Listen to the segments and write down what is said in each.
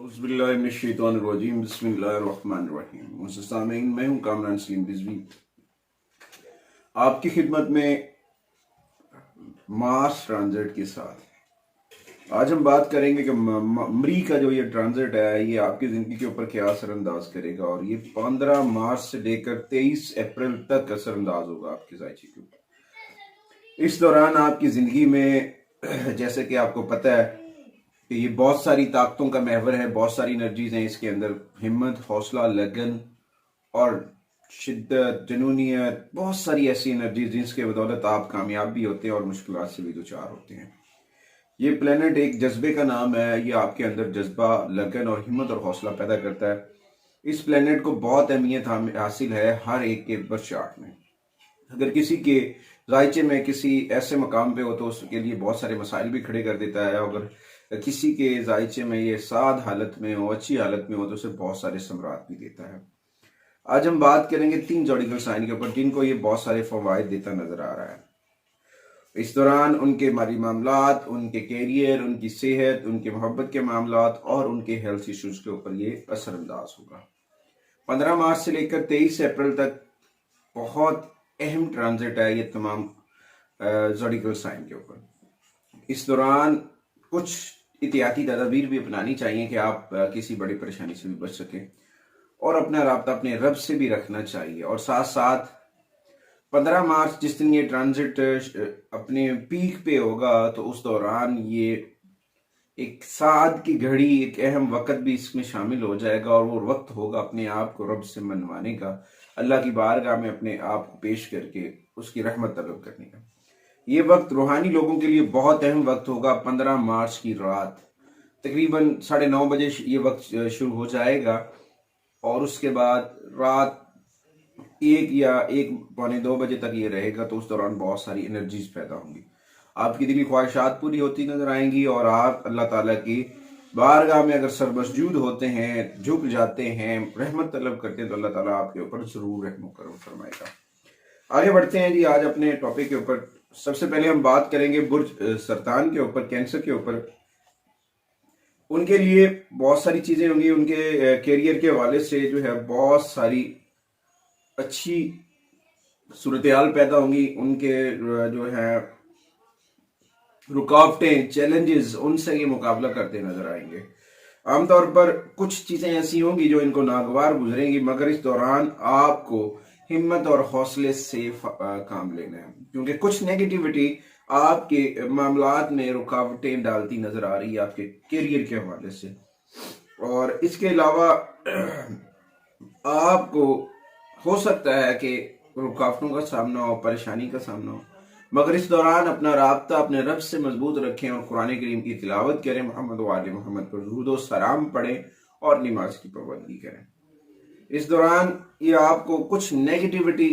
औज़ुबिल्लाहिमिनश्शैतानिर्रजीम बिस्मिल्लाहिर्रहमानिर्रहीम। मुझसे सामीन, मैं हूँ कामरान सलीम रिजवी आपकी खिदमत में मार्स ट्रांजिट के साथ। आज हम बात करेंगे कि मरी का जो ये ट्रांजिट है ये आपकी ज़िंदगी के ऊपर क्या असरअंदाज करेगा, और ये 15 मार्च से लेकर 23 अप्रैल तक असरअंदाज होगा आपके ज़ायचे के ऊपर। इस दौरान आपकी ज़िंदगी में जैसे कि आपको पता है कि ये बहुत सारी ताकतों का महवर है, बहुत सारी एनर्जीज हैं इसके अंदर। हिम्मत, हौसला, लगन और शिद्दत, जुनूनियत, बहुत सारी ऐसी एनर्जीज जिसके बदौलत आप कामयाब भी होते हैं और मुश्किलात से भी दो-चार होते हैं। ये प्लेनेट एक जज्बे का नाम है, ये आपके अंदर जज्बा, लगन और हिम्मत और हौसला पैदा करता है। इस प्लेनेट को बहुत अहमियत हासिल है हर एक के बर्थ चार्ट में। अगर किसी के जायचे में किसी ऐसे मकाम पे हो तो उसके लिए बहुत सारे मसाइल भी खड़े कर देता है। अगर किसी के जायचे में ये साद हालत में हो, अच्छी हालत में हो, तो उसे बहुत सारे समरात भी देता है। आज हम बात करेंगे 3 ज़ोडिकल साइन के ऊपर जिनको ये बहुत सारे फवायद देता नजर आ रहा है। इस दौरान उनके माली मामलात, उनके कैरियर, उनकी सेहत, उनके मोहब्बत के मामलात और उनके हेल्थ इश्यूज के ऊपर ये असरअंदाज होगा। 15 मार्च से लेकर 23 अप्रैल तक बहुत अहम ट्रांजिट है ये तमाम ज़ोडिकल साइन के ऊपर। इस दौरान कुछ एहतियाती तदाबीर भी अपनानी चाहिए कि आप किसी बड़ी परेशानी से भी बच सकें, और अपना राब्ता अपने रब से भी रखना चाहिए। और साथ साथ 15 मार्च जिस दिन ये ट्रांजिट अपने पीक पे होगा तो उस दौरान ये एक साद की घड़ी, एक अहम वक्त भी इसमें शामिल हो जाएगा, और वो वक्त होगा अपने आप को रब से मनवाने का, अल्लाह की बारगाह में अपने आप को पेश करके उसकी रहमत तलब करने का। ये वक्त रूहानी लोगों के लिए बहुत अहम वक्त होगा। 15 मार्च की रात तकरीबन 9:30 बजे ये वक्त शुरू हो जाएगा, और उसके बाद रात 1 या 1 पौने 2 बजे तक ये रहेगा। तो उस दौरान बहुत सारी एनर्जीज पैदा होंगी, आपकी दिली ख्वाहिशात पूरी होती नजर आएंगी, और आप अल्लाह ताला की बारगाह में अगर सरमसजूद होते हैं, झुक जाते हैं, रहमत तलब करते हैं, तो अल्लाह ताला आपके ऊपर जरूर रहम करम फरमाएगा। आगे बढ़ते हैं जी आज अपने टॉपिक के ऊपर। सबसे पहले हम बात करेंगे बुर्ज सरतान के ऊपर, कैंसर के ऊपर। उनके लिए बहुत सारी चीजें होंगी, उनके कैरियर के हवाले से जो है बहुत सारी अच्छी सूरत-ए-हाल पैदा होंगी। उनके जो है रुकावटें, चैलेंजेस, उनसे ये मुकाबला करते नजर आएंगे। आमतौर पर कुछ चीजें ऐसी होंगी जो इनको नागवार गुजरेंगी, मगर इस दौरान आपको हिम्मत और हौसले से काम लेना है, क्योंकि कुछ नेगेटिविटी आपके मामलात में रुकावटें डालती नजर आ रही है आपके कैरियर के हवाले से। और इसके अलावा आपको हो सकता है कि रुकावटों का सामना हो, परेशानी का सामना हो, मगर इस दौरान अपना राब्ता अपने रब से मजबूत रखें और कुरान करीम की तिलावत करें, मोहम्मद व आले मोहम्मद पर दुरूद व सलाम पढ़ें और नमाज की पाबंदी करें। इस दौरान ये आपको कुछ नेगेटिविटी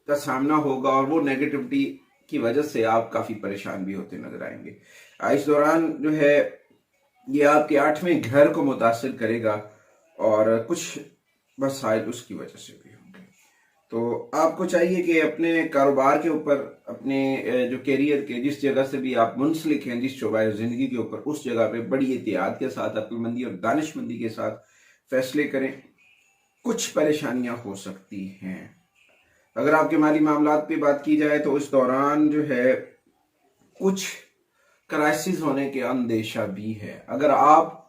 का सामना होगा, और वो नेगेटिविटी की वजह से आप काफी परेशान भी होते नजर आएंगे। इस दौरान जो है ये आपके 8वें घर को मुतासिर करेगा, और कुछ मसाइल उसकी वजह से भी होंगे। तो आपको चाहिए कि अपने कारोबार के ऊपर, अपने जो कैरियर के जिस जगह से भी आप मुंसलिक हैं, जिस शोबा जिंदगी के ऊपर, उस जगह पे बड़ी एहतियात के साथ, अक्लमंदी और दानिशमंदी के साथ फैसले करें। कुछ परेशानियां हो सकती हैं। अगर आपके माली मामलात पे बात की जाए तो इस दौरान जो है कुछ क्राइसिस होने के अंदेशा भी है। अगर आप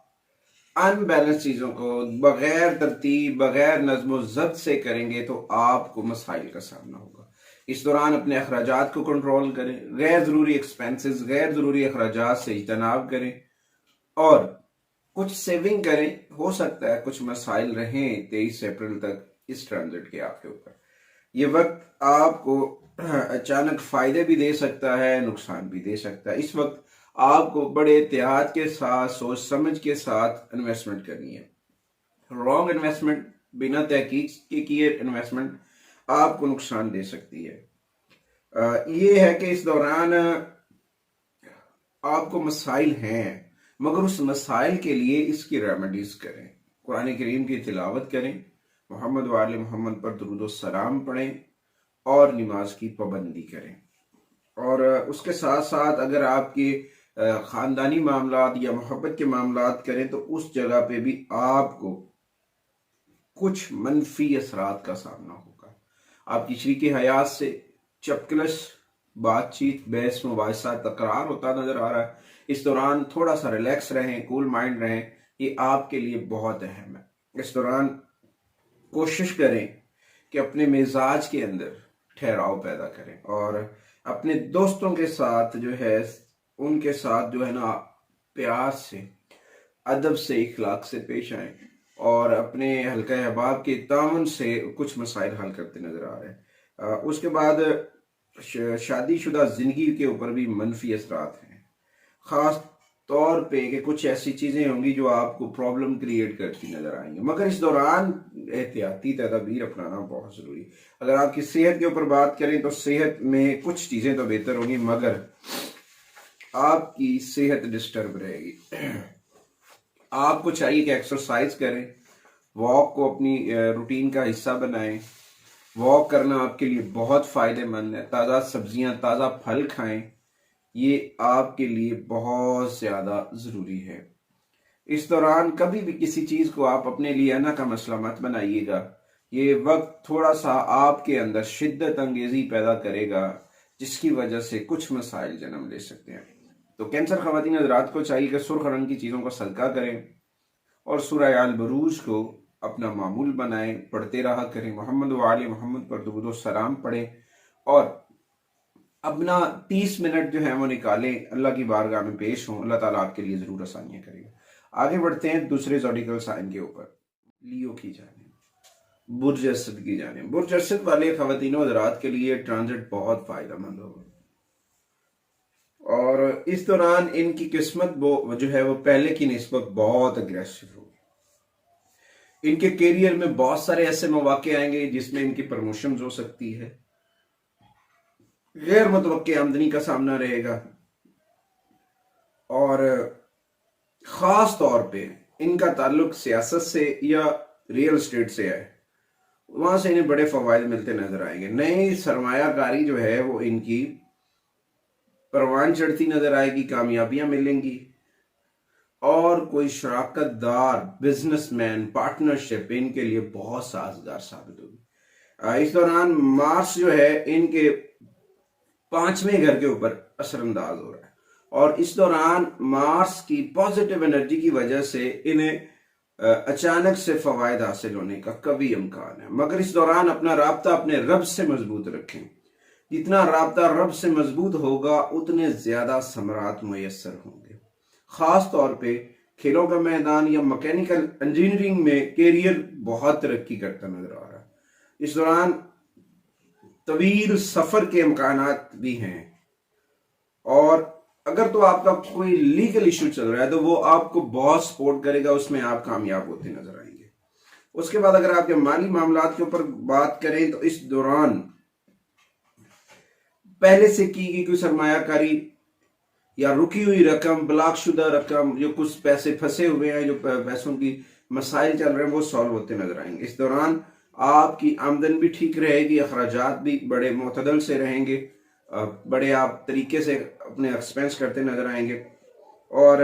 अनबैलेंस चीजों को बगैर तरतीब, बगैर नज्म ज़ब्त से करेंगे तो आपको मसाइल का सामना होगा। इस दौरान अपने अखराजात को कंट्रोल करें, गैर जरूरी एक्सपेंसेस, गैर जरूरी अखराजात से इज्तनाब करें, और कुछ सेविंग करें। हो सकता है कुछ मसाइल रहें 23 अप्रैल तक इस ट्रांजिट के आपके ऊपर। ये वक्त आपको अचानक फायदे भी दे सकता है, नुकसान भी दे सकता है। इस वक्त आपको बड़े एहतियात के साथ, सोच समझ के साथ इन्वेस्टमेंट करनी है। रॉन्ग इन्वेस्टमेंट, बिना तहकीक के किए इन्वेस्टमेंट आपको नुकसान दे सकती है। ये है कि इस दौरान आपको मसाइल हैं, मगर उस मसाइल के लिए इसकी रेमेडीज करें, कुरान करीम की तिलावत करें, मोहम्मद व आले मोहम्मद पर दुरूद व सलाम पढ़ें और नमाज की पाबंदी करें। और उसके साथ साथ अगर आपके خاندانی معاملات یا محبت کے معاملات کریں تو اس جگہ پہ بھی آپ کو کچھ منفی اثرات کا سامنا ہوگا. آپ کی شریک حیات سے چپکلش بات چیت، بحث مباحثہ، تکرار ہوتا نظر آ رہا ہے. اس دوران تھوڑا سا ریلیکس رہیں، کول مائنڈ رہیں، یہ آپ کے لیے بہت اہم ہے. اس دوران کوشش کریں کہ اپنے مزاج کے اندر ٹھہراؤ پیدا کریں اور اپنے دوستوں کے ساتھ جو ہے ان کے ساتھ جو ہے نا پیار سے، ادب سے، اخلاق سے پیش آئیں اور اپنے حلقہ احباب کے تعاون سے کچھ مسائل حل کرتے نظر آ رہے ہیں. اس کے بعد شادی شدہ زندگی کے اوپر بھی منفی اثرات ہیں، خاص طور پہ کہ کچھ ایسی چیزیں ہوں گی جو آپ کو پرابلم کریٹ کرتی نظر آئیں گی، مگر اس دوران احتیاطی تدابیر اپنانا بہت ضروری. اگر آپ کی صحت کے اوپر بات کریں تو صحت میں کچھ چیزیں تو بہتر ہوں گی، مگر آپ کی صحت ڈسٹرب رہے گی. آپ کو چاہیے کہ ایکسرسائز کریں، واک کو اپنی روٹین کا حصہ بنائیں. واک کرنا آپ کے لیے بہت فائدہ مند ہے. تازہ سبزیاں، تازہ پھل کھائیں، یہ آپ کے لیے بہت زیادہ ضروری ہے. اس دوران کبھی بھی کسی چیز کو آپ اپنے لیے انا کا مسئلہ مت بنائیے گا. یہ وقت تھوڑا سا آپ کے اندر شدت انگیزی پیدا کرے گا جس کی وجہ سے کچھ مسائل جنم لے سکتے ہیں. تو کینسر خواتین حضرات کو چاہیے کہ سرخ رنگ کی چیزوں کا صدقہ کریں اور سورہ آل بروج کو اپنا معمول بنائیں، پڑھتے رہا کریں، محمد و آل محمد پر درود و سلام پڑھیں اور اپنا 30 منٹ جو ہے وہ نکالیں، اللہ کی بارگاہ میں پیش ہوں. اللہ تعالیٰ آپ کے لیے ضرور آسانیاں کرے گا. آگے بڑھتے ہیں دوسرے زوڈیکل سائن کے اوپر. لیو کی جانب، برج اسد کی جانب. برج اسد والے خواتین و حضرات کے لیے ٹرانزٹ بہت فائدہ مند ہوگا اور اس دوران ان کی قسمت جو ہے وہ پہلے کی نسبت بہت اگریسو ہوگی. ان کے کیریئر میں بہت سارے ایسے مواقع آئیں گے جس میں ان کی پروموشنز ہو سکتی ہے، غیر متوقع آمدنی کا سامنا رہے گا اور خاص طور پہ ان کا تعلق سیاست سے یا ریئل اسٹیٹ سے ہے، وہاں سے انہیں بڑے فوائد ملتے نظر آئیں گے. نئی سرمایہ کاری جو ہے وہ ان کی پروان چڑھتی نظر آئے گی، کامیابیاں ملیں گی اور کوئی شراکت دار، بزنس مین، پارٹنرشپ ان کے لیے بہت سازگار ثابت ہوگی. اس دوران مارس جو ہے ان کے 5ویں گھر کے اوپر اثر انداز ہو رہا ہے اور اس دوران مارس کی پازیٹیو انرجی کی وجہ سے انہیں اچانک سے فوائد حاصل ہونے کا کبھی امکان ہے. مگر اس دوران اپنا رابطہ اپنے رب سے مضبوط رکھیں. جتنا رابطہ رب سے مضبوط ہوگا اتنے زیادہ ثمرات میسر ہوں گے. خاص طور پہ کھیلوں کا میدان یا مکینیکل انجینئرنگ میں کیریئر بہت ترقی کرتا نظر آ رہا ہے. اس دوران طویل سفر کے امکانات بھی ہیں اور اگر تو آپ کا کوئی لیگل ایشو چل رہا ہے تو وہ آپ کو بہت سپورٹ کرے گا، اس میں آپ کامیاب ہوتے نظر آئیں گے. اس کے بعد اگر آپ کے مالی معاملات کے اوپر بات کریں تو اس دوران پہلے سے کی گئی کوئی سرمایہ کاری یا رکی ہوئی رقم، بلاک شدہ رقم، جو کچھ پیسے پھنسے ہوئے ہیں، جو پیسوں کی مسائل چل رہے ہیں، وہ سالو ہوتے نظر آئیں گے. اس دوران آپ کی آمدن بھی ٹھیک رہے گی، اخراجات بھی بڑے معتدل سے رہیں گے، بڑے آپ طریقے سے اپنے ایکسپینس کرتے نظر آئیں گے. اور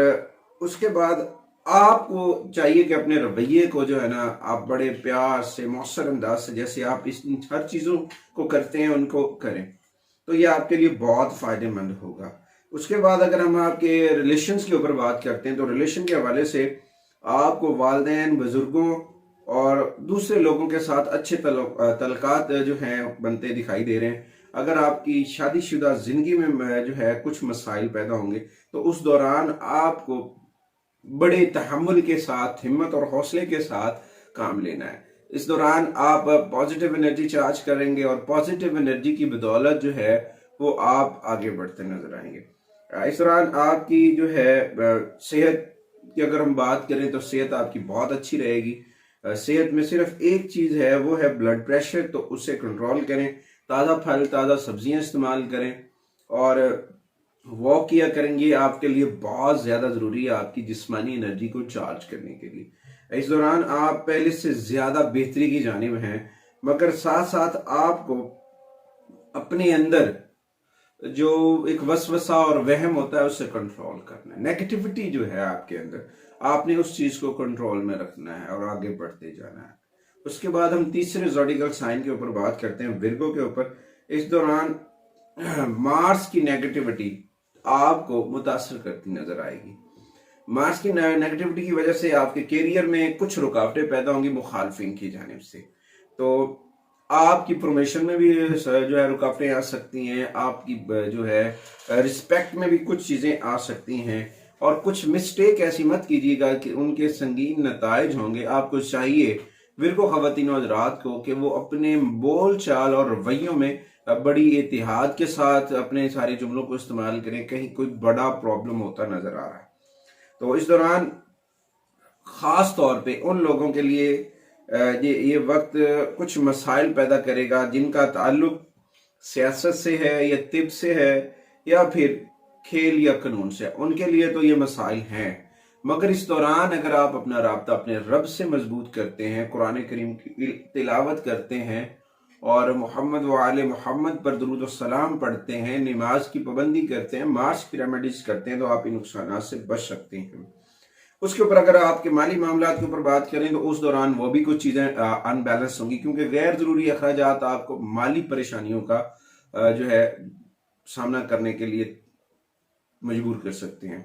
اس کے بعد آپ کو چاہیے کہ اپنے رویے کو جو ہے نا آپ بڑے پیار سے، مؤثر انداز سے، جیسے آپ اس ہر چیزوں کو کرتے ہیں ان کو کریں، تو یہ آپ کے لیے بہت فائدہ مند ہوگا. اس کے بعد اگر ہم آپ کے ریلیشنز کے اوپر بات کرتے ہیں تو ریلیشن کے حوالے سے آپ کو والدین، بزرگوں اور دوسرے لوگوں کے ساتھ اچھے تعلقات جو ہیں بنتے دکھائی دے رہے ہیں. اگر آپ کی شادی شدہ زندگی میں جو ہے کچھ مسائل پیدا ہوں گے تو اس دوران آپ کو بڑے تحمل کے ساتھ، ہمت اور حوصلے کے ساتھ کام لینا ہے. اس دوران آپ پازیٹیو انرجی چارج کریں گے اور پازیٹیو انرجی کی بدولت جو ہے وہ آپ آگے بڑھتے نظر آئیں گے. اس دوران آپ کی جو ہے صحت کی اگر ہم بات کریں تو صحت آپ کی بہت اچھی رہے گی. صحت میں صرف ایک چیز ہے، وہ ہے بلڈ پریشر، تو اسے کنٹرول کریں. تازہ پھل، تازہ سبزیاں استعمال کریں اور واک کیا کریں گے، آپ کے لیے بہت زیادہ ضروری ہے آپ کی جسمانی انرجی کو چارج کرنے کے لیے. اس دوران آپ پہلے سے زیادہ بہتری کی جانب ہیں، مگر ساتھ ساتھ آپ کو اپنے اندر जो एक वसवसा और वहम होता है उससे कंट्रोल करना है। नेगेटिविटी जो है आपके अंदर, आपने उस चीज को कंट्रोल में रखना है और आगे बढ़ते जाना है। उसके बाद हम तीसरे ज़ोडिएकल साइन के ऊपर बात करते हैं, विर्गो के ऊपर। इस दौरान मार्स की नेगेटिविटी आपको मुतासर करती नजर आएगी। मार्स की नेगेटिविटी की वजह से आपके कैरियर में कुछ रुकावटें पैदा होंगी मुखालफिन की जानिब से। तो आपकी प्रमोशन में भी जो है रुकावटें आ सकती हैं, आपकी जो है रिस्पेक्ट में भी कुछ चीजें आ सकती हैं, और कुछ मिस्टेक ऐसी मत कीजिएगा कि उनके संगीन नताइज होंगे। आपको चाहिए विर्गो ख़वातीन और हज़रात को कि वो अपने बोल चाल और रवैयों में बड़ी एहतियात के साथ अपने सारे जुमलों को इस्तेमाल करें, कहीं कोई बड़ा प्रॉब्लम होता नजर आ रहा है। तो इस दौरान खास तौर पे उन लोगों के लिए ये वक्त कुछ मसाइल पैदा करेगा जिनका ताल्लुक सियासत से है या तिब से है या फिर खेल या कानून से, उनके लिए तो ये मसाइल हैं। मगर इस दौरान अगर आप अपना राब्ता अपने रब से मजबूत करते हैं, कुरान करीम की तिलावत करते हैं और मोहम्मद व आले मोहम्मद पर दुरूद व सलाम पढ़ते हैं, नमाज की पाबंदी करते हैं, मार्च की रेमेडीज करते हैं, तो आप इन नुकसान से बच सकते हैं। उसके ऊपर अगर आपके माली मामलात के ऊपर बात करें तो उस दौरान वो भी कुछ चीजें अनबैलेंस होंगी, क्योंकि गैर जरूरी अखराजात आपको माली परेशानियों का जो है सामना करने के लिए मजबूर कर सकते हैं।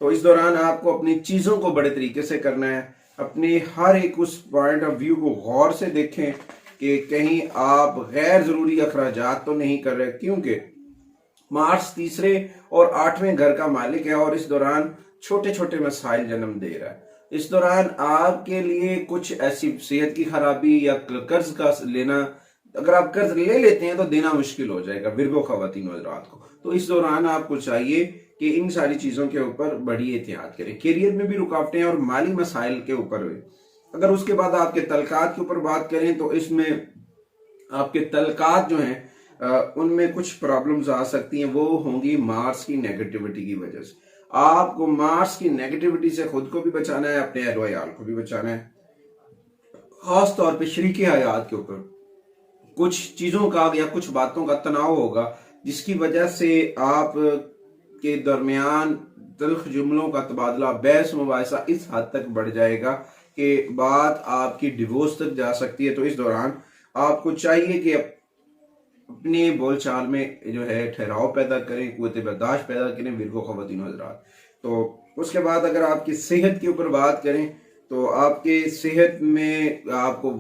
तो इस दौरान आपको अपनी चीजों को बड़े तरीके से करना है, अपने हर एक उस पॉइंट ऑफ व्यू को गौर से देखें कि कहीं आप गैर जरूरी अखराजात तो नहीं कर रहे, क्योंकि मार्स तीसरे और 8वें घर का मालिक है और इस दौरान छोटे छोटे मसाइल जन्म दे रहा है। इस दौरान आपके लिए कुछ ऐसी सेहत की खराबी या कर्ज का लेना, अगर आप कर्ज ले लेते हैं तो देना मुश्किल हो जाएगा विर्गो ख़वातीन और हज़रात को। तो इस दौरान आपको चाहिए कि इन सारी चीजों के ऊपर बड़ी एहतियात करें। कैरियर में भी रुकावटें और माली मसाइल के ऊपर हुए। अगर उसके बाद आपके तलकात के ऊपर बात करें तो इसमें आपके तलकात जो हैं उनमें कुछ प्रॉब्लम्स आ सकती हैं, वो होंगी मार्स की नेगेटिविटी की वजह से। आपको मार्स की नेगेटिविटी से खुद को भी बचाना है, अपने अहलो अयाल को भी बचाना है। खास तौर पे शरीके हयात के ऊपर कुछ चीजों का या कुछ बातों का तनाव होगा, जिसकी वजह से आप के दरमियान तल्ख जुमलों का तबादला, बहस मुबाहिसा इस हद तक बढ़ जाएगा कि बात आपकी डिवोर्स तक जा सकती है। तो इस दौरान आपको चाहिए कि अपने बोलचाल में जो है ठहराव पैदा करें, कुव्वत बर्दाश्त पैदा करें विर्गो ख़वातीन हज़रात। तो उसके बाद अगर आपकी सेहत के ऊपर बात करें तो आपके सेहत में आपको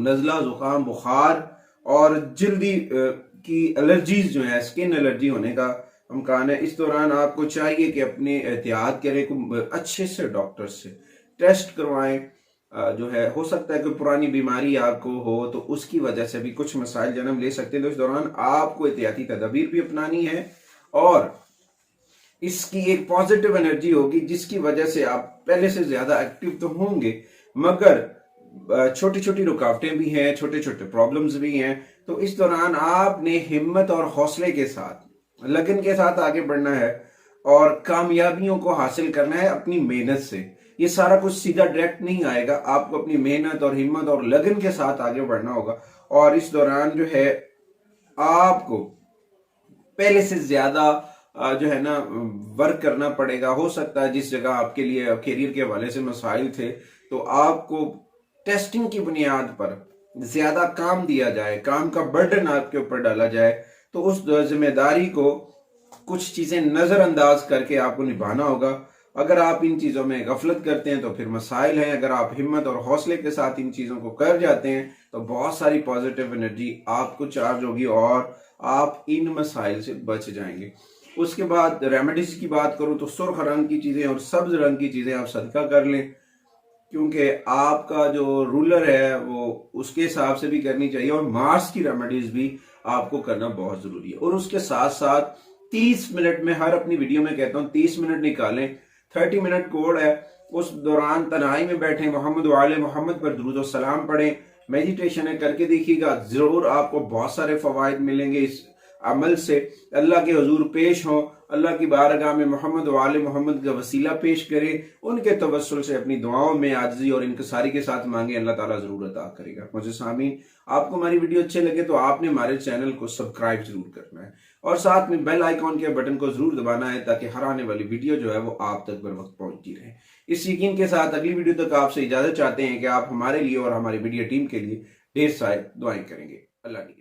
नज़ला, ज़ुकाम, बुखार और जल्दी की एलर्जीज जो है, स्किन एलर्जी होने का इम्कान है। इस दौरान आपको चाहिए कि अपनी एहतियात करें, अच्छे से डॉक्टर से टेस्ट करवाएं। जो है हो सकता है कि पुरानी बीमारी आपको हो तो उसकी वजह से भी कुछ मसाइल जन्म ले सकते हैं। तो इस दौरान आपको एहतियाती तदाबीर भी अपनानी है और इसकी एक पॉजिटिव एनर्जी होगी जिसकी वजह से आप पहले से ज्यादा एक्टिव तो होंगे, मगर छोटी छोटी रुकावटें भी हैं, छोटे छोटे प्रॉब्लम्स भी हैं। तो इस दौरान आपने हिम्मत और हौसले के साथ, लगन के साथ आगे बढ़ना है और कामयाबियों को हासिल करना है अपनी मेहनत से। ये सारा कुछ सीधा डायरेक्ट नहीं आएगा, आपको अपनी मेहनत और हिम्मत और लगन के साथ आगे बढ़ना होगा। और इस दौरान जो है आपको पहले से ज्यादा जो है ना वर्क करना पड़ेगा। हो सकता है जिस जगह आपके लिए कैरियर के हवाले से मसाइल थे तो आपको टेस्टिंग की बुनियाद पर ज्यादा काम दिया जाए, काम का बर्डन आपके ऊपर डाला जाए। तो उस जिम्मेदारी को कुछ चीजें नजरअंदाज करके आपको निभाना होगा। अगर आप इन चीजों में गफलत करते हैं तो फिर मसाइल हैं। अगर आप हिम्मत और हौसले के साथ इन चीजों को कर जाते हैं तो बहुत सारी पॉजिटिव एनर्जी आपको चार्ज होगी और आप इन मसाइल से बच जाएंगे। उसके बाद रेमेडीज की बात करूं तो सुर्ख रंग की चीजें और सब्ज रंग की चीजें आप सदका कर लें, क्योंकि आपका जो रूलर है वो उसके हिसाब से भी करनी चाहिए और मार्स की रेमेडीज भी आपको करना बहुत जरूरी है। और उसके साथ साथ 30 मिनट में, हर अपनी वीडियो में कहता हूं 30 मिनट निकालें, 30 मिनट कोड है, उस दौरान तन्हाई में बैठे मोहम्मद वाले मोहम्मद पर दुरूद और सलाम पढ़ें, मेडिटेशन है करके देखिएगा, जरूर आपको बहुत सारे फवायद मिलेंगे। इस अमल से अल्लाह के हुजूर पेश हो, अल्लाह की बारगाह में मोहम्मद वाले मोहम्मद का वसीला पेश करें, उनके तवस्सुल से अपनी दुआओं में आजिज़ी और इनकसारी के साथ मांगे, अल्लाह ताला जरूर अता करेगा। मुझे सामीन, आपको हमारी वीडियो अच्छे लगे तो आपने हमारे चैनल को सब्सक्राइब जरूर करना है। اور ساتھ میں بیل آئیکن کے بٹن کو ضرور دبانا ہے تاکہ ہر آنے والی ویڈیو جو ہے وہ آپ تک بر وقت پہنچتی رہے۔ اس یقین کے ساتھ اگلی ویڈیو تک آپ سے اجازت چاہتے ہیں کہ آپ ہمارے لیے اور ہماری میڈیا ٹیم کے لیے ڈھیر سارے دعائیں کریں گے۔ اللہ نے